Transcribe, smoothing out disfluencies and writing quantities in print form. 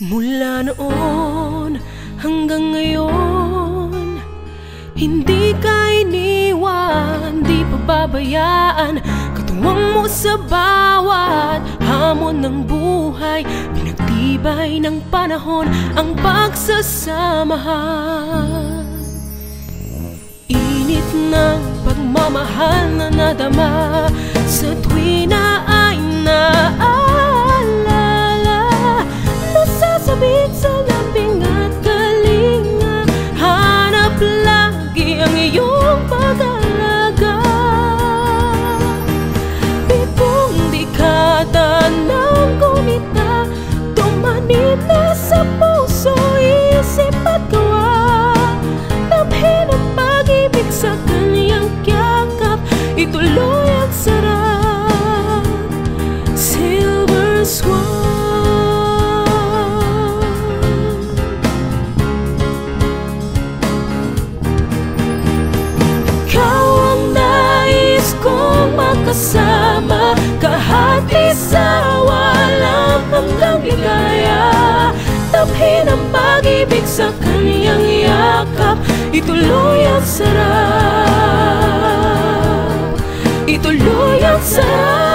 Mula noon hanggang ngayon, hindi ka iniwan, di pababayaan. Katuwang mo sa bawat hamon ng buhay, pinagtibay ng panahon ang pagsasamahan. Init ng pagmamahal na nadama sa tuwi na ay naaalala, nasasabit sa lambing at kalinga. Hanap lagi ang iyong pag-alaga. Pitong dekada ng gunita, tumanib na sa puso, isip at gawa. Damhin ang pag-ibig sa kaniyang yakap, ituloy ang sarap. Silver Swan. Ikaw ang nais kong makasama, kahati sa walang hanggang ligaya. Damhin ang pag-ibig sa kaniyang yakap, ituloy ang sarap, ituloy ang sarap.